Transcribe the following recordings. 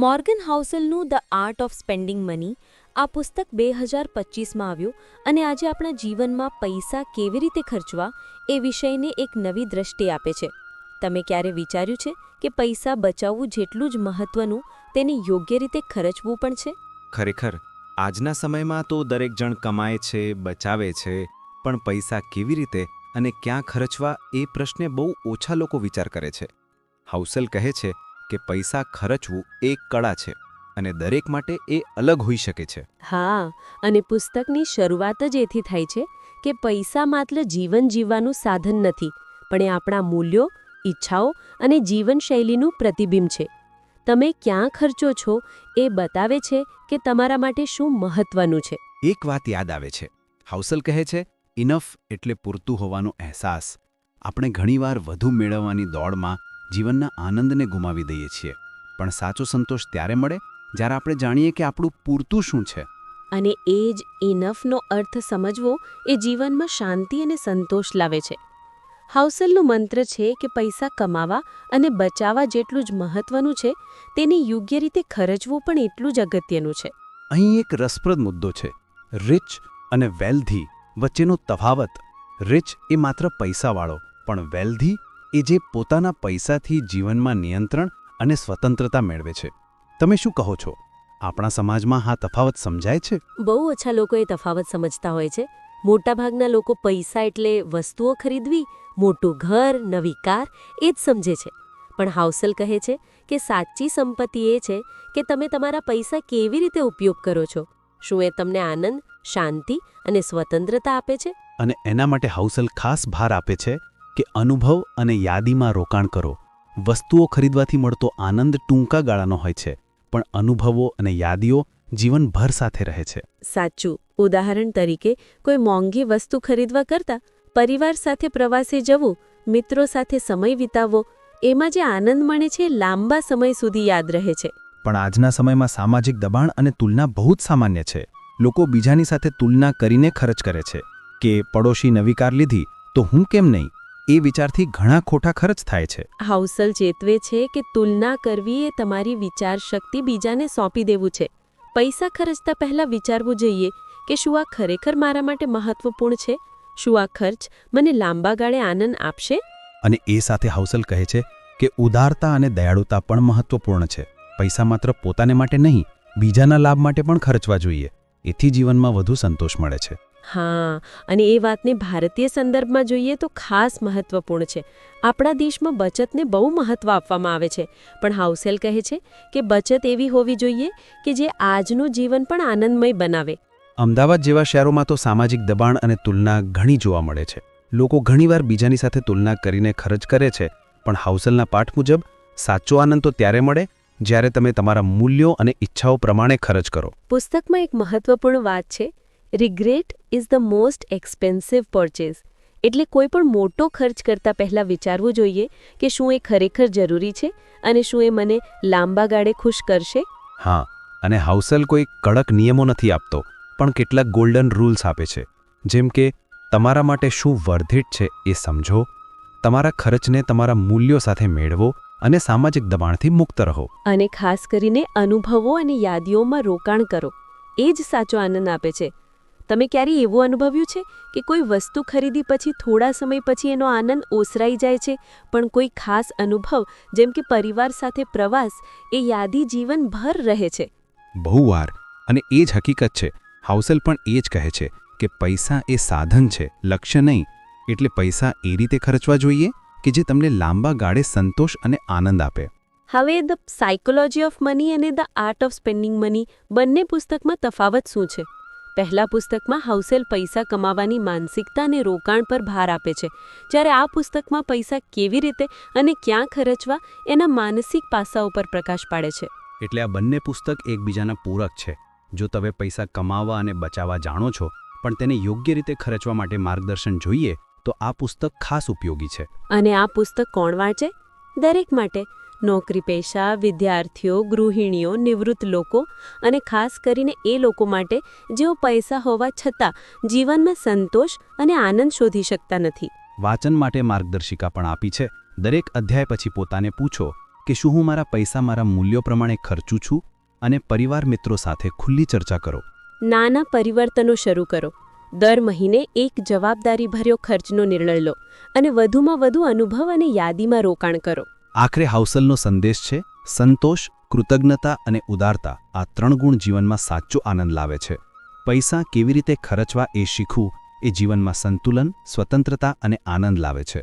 Morgan હાઉસેલનું the art of spending money આ પુસ્તક 2025માં આવ્યું અને આજે આપણા જીવનમાં પૈસા કેવી રીતે ખર્ચવા એ વિષયને એક નવી દ્રષ્ટિ આપે છે. તમે ક્યારે વિચાર્યું છે કે પૈસા બચાવવું જેટલું જ મહત્વનું તેને યોગ્ય રીતે ખર્ચવું પણ છે? ખરેખર આજના સમયમાં તો દરેક જણ કમાય છે, બચાવે છે, પણ પૈસા કેવી રીતે અને ક્યાં ખર્ચવા એ પ્રશ્ને બહુ ઓછા લોકો વિચાર કરે છે. હાઉસેલ કહે છે કે પૈસા ખર્ચવું એક કળા છે અને દરેક માટે એ અલગ હોઈ શકે છે. હા, અને પુસ્તકની શરૂઆત જ એથી થાય છે કે પૈસા માત્ર જીવન જીવવાનું સાધન નથી, પણ એ આપણા મૂલ્યો, ઈચ્છાઓ અને જીવનશૈલીનું પ્રતિબિંબ છે. તમે ક્યાં ખર્ચો છો એ બતાવે છે કે તમારા માટે શું મહત્વનું છે. એક વાત યાદ આવે છે. હાઉસેલ કહે છે, ઇનફ એટલે પૂરતું હોવાનો અહેસાસ. આપણે ઘણીવાર વધુ મેળવવાની દોડમાં જીવનના આનંદને ગુમાવી દઈએ છીએ, પણ સાચો સંતોષ ત્યારે મળે જ્યારે આપણે જાણીએ કે આપણું પૂરતું શું છે. અને એ જ ઇનફનો અર્થ સમજવો એ જીવનમાં શાંતિ અને સંતોષ લાવે છે. હાઉસેલનું મંત્ર છે કે પૈસા કમાવા અને બચાવવા જેટલું જ મહત્વનું છે, તેને યોગ્ય રીતે ખર્ચવું પણ એટલું જ અગત્યનું છે. અહીં એક રસપ્રદ મુદ્દો છે, રિચ અને વેલ્ધી વચ્ચેનો તફાવત. રિચ એ માત્ર પૈસાવાળો, પણ વેલ્ધી એ જે પોતાના પૈસાથી જીવનમાં નિયંત્રણ અને સ્વતંત્રતા મેળવે છે. તમે શું કહો છો? આપણા સમાજમાં આ તફાવત સમજાય છે? બહુ ઓછા લોકો એ તફાવત સમજતા હોય છે. મોટાભાગના લોકો પૈસા એટલે વસ્તુઓ ખરીદવી, મોટું ઘર, નવી કાર એ જ સમજે છે. પણ હાઉસેલ કહે છે કે સાચી સંપત્તિ એ છે કે તમે તમારા પૈસા કેવી રીતે ઉપયોગ કરો છો. શું એ તમને આનંદ, શાંતિ અને સ્વતંત્રતા આપે છે? અને એના માટે હાઉસેલ ખાસ ભાર આપે છે કે અનુભવ અને યાદીમાં રોકાણ કરો. વસ્તુઓ ખરીદવાથી મળતો આનંદ ટૂંકા ગાળાનો હોય છે, પણ અનુભવો અને યાદીઓ જીવનભર સાથે રહે છે. સાચું. ઉદાહરણ તરીકે, કોઈ મોંઘી વસ્તુ ખરીદવા કરતાં પરિવાર સાથે પ્રવાસે જવું, મિત્રો સાથે સમય વિતાવવો, એમાં જે આનંદ મળે છે લાંબા સમય સુધી યાદ રહે છે. પણ આજના સમયમાં સામાજિક દબાણ અને તુલના બહુ જ સામાન્ય છે. લોકો બીજાની સાથે તુલના કરીને ખર્ચ કરે છે કે પડોશી નવી કાર લીધી તો હું કેમ નહીં. એ વિચારથી ઘણા ખોટા ખર્ચ થાય છે. હાઉસેલ ચેતવે છે કે તુલના કરવી એ તમારી વિચાર શક્તિ બીજાને સોંપી દેવું છે. પૈસા ખર્ચતા પહેલાં વિચારવું જોઈએ કે શું આ ખરેખર મારા માટે મહત્વપૂર્ણ છે? શું આ ખર્ચ મને લાંબા ગાળે આનંદ આપશે? અને એ સાથે હાઉસેલ કહે છે કે ઉદારતા અને દયાળુતા પણ મહત્વપૂર્ણ છે. પૈસા માત્ર પોતાને માટે નહીં, બીજાના લાભ માટે પણ ખર્ચવા જોઈએ. એથી જીવનમાં વધુ સંતોષ મળે છે. હા, અને એ વાતને ભારતીય સંદર્ભમાં જોઈએ તો ખાસ મહત્વપૂર્ણ છે. આપણા દેશમાં બચતને બહુ મહત્વ આપવામાં આવે છે, પણ હાઉસેલ કહે છે કે બચત એવી હોવી જોઈએ કે જે આજનું જીવન પણ આનંદમય બનાવે. અમદાવાદ જેવા શહેરોમાં તો સામાજિક દબાણ અને તુલના ઘણી જોવા મળે છે. લોકો ઘણીવાર બીજાની સાથે તુલના કરીને ખર્ચ કરે છે, પણ હાઉસેલના પાઠ મુજબ સાચો આનંદ તો ત્યારે મળે જ્યારે તમે તમારા મૂલ્યો અને ઈચ્છાઓ પ્રમાણે ખર્ચ કરો. પુસ્તકમાં એક મહત્વપૂર્ણ વાત છે, regret is the most expensive purchase. એટલે કોઈ પણ મોટો ખર્ચ કરતાં પહેલાં વિચારવું જોઈએ કે શું એ ખરેખર જરૂરી છે અને શું એ મને લાંબા ગાળે ખુશ કરશે. હા, અને હાઉસેલ કોઈ કડક નિયમો નથી આપતો, પણ કેટલાક ગોલ્ડન રૂલ્સ આપે છે. જેમ કે તમારા માટે શું વર્ધિત છે એ સમજો, તમારા ખર્ચને તમારા મૂલ્યો સાથે મેળવો અને સામાજિક દબાણથી મુક્ત રહો. અને ખાસ કરીને અનુભવો અને યાદીઓમાં રોકાણ કરો. એ જ સાચો આનંદ આપે છે. તમે ક્યારેય એવું અનુભવ્યું છે કે કોઈ વસ્તુ ખરીદી પછી થોડા સમય પછી એનો આનંદ ઓસરાઈ જાય છે, પણ કોઈ ખાસ અનુભવ જેમ કે પરિવાર સાથે પ્રવાસ એ યાદી જીવનભર રહે છે? બહુ વાર. અને એ જ હકીકત છે. હાઉસેલ પણ એ જ કહે છે કે પૈસા એ સાધન છે, લક્ષ્ય નહીં. એટલે પૈસા એ રીતે ખર્ચવા જોઈએ કે જે તમને લાંબા ગાળે સંતોષ અને આનંદ આપે. હવે ધ સાયકોલોજી ઓફ મની અને the art of spending money બંને પુસ્તકમાં તફાવત શું છે? પહેલા પુસ્તકમાં હાઉસેલ પૈસા કમાવાની માનસિકતા અને રોકાણ પર ભાર આપે છે, જ્યારે આ પુસ્તકમાં પૈસા કેવી રીતે અને ક્યાં ખર્ચવા એના માનસિક પાસાઓ પર પ્રકાશ પાડે છે. એટલે આ બંને પુસ્તક એકબીજાના પૂરક છે. જો તમે પૈસા કમાવા અને બચાવવા જાણો છો, પણ તેને યોગ્ય રીતે ખર્ચવા માટે માર્ગદર્શન જોઈએ, તો આ પુસ્તક ખાસ ઉપયોગી છે. અને આ પુસ્તક કોણ વાંચે? દરેક માટે. નોકરી પેશા, વિદ્યાર્થીઓ, ગૃહિણીઓ, નિવૃત્ત લોકો અને ખાસ કરીને એ લોકો માટે જેઓ પૈસા હોવા છતાં જીવનમાં સંતોષ અને આનંદ શોધી શકતા નથી. વાંચન માટે માર્ગદર્શિકા પણ આપી છે. દરેક અધ્યાય પછી પોતાને પૂછો કે શું હું મારા પૈસા મારા મૂલ્યો પ્રમાણે ખર્ચું છું અને પરિવાર મિત્રો સાથે ખુલ્લી ચર્ચા કરો. નાના પરિવર્તનો શરૂ કરો. દર મહિને એક જવાબદારીભર્યો ખર્ચનો નિર્ણય લો અને વધુમાં વધુ અનુભવ અને યાદીમાં રોકાણ કરો. આખરે હાઉસલનો સંદેશ છે સંતોષ, કૃતજ્ઞતા અને ઉદારતા આ 3 ગુણ જીવનમાં સાચો આનંદ લાવે છે. પૈસા કેવી રીતે ખર્ચવા એ શીખવું એ જીવનમાં સંતુલન, સ્વતંત્રતા અને આનંદ લાવે છે.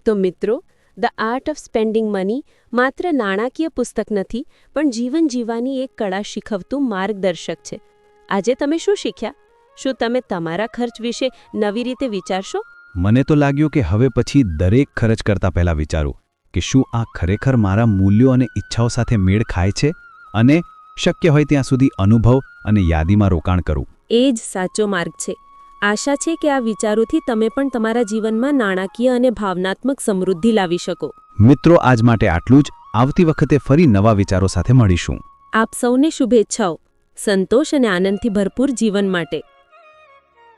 તો મિત્રો, the art of spending money માત્ર નાણાકીય પુસ્તક નથી, પણ જીવન જીવવાની એક કળા શીખવતું માર્ગદર્શક છે. આજે તમે શું શીખ્યા? શું તમે તમારા ખર્ચ વિશે નવી રીતે વિચારશો? મને તો લાગ્યું કે હવે પછી દરેક ખર્ચ કરતા પહેલા વિચારું કે શું આ ખરેખર મારા મૂલ્યો અને ઈચ્છાઓ સાથે મેળ ખાય છે, અને શક્ય હોય ત્યાં સુધી અનુભવ અને યાદીમાં રોકાણ કરું. એ જ સાચો માર્ગ છે. આશા છે કે આ વિચારોથી તમે પણ તમારા જીવનમાં નાણાકીય અને ભાવનાત્મક સમૃદ્ધિ લાવી શકો. મિત્રો, આજ માટે આટલું જ. આવતી વખતે ફરી નવા વિચારો સાથે મળીશું. આપ સૌને શુભેચ્છાઓ. સંતોષ અને આનંદથી ભરપૂર જીવન માટે.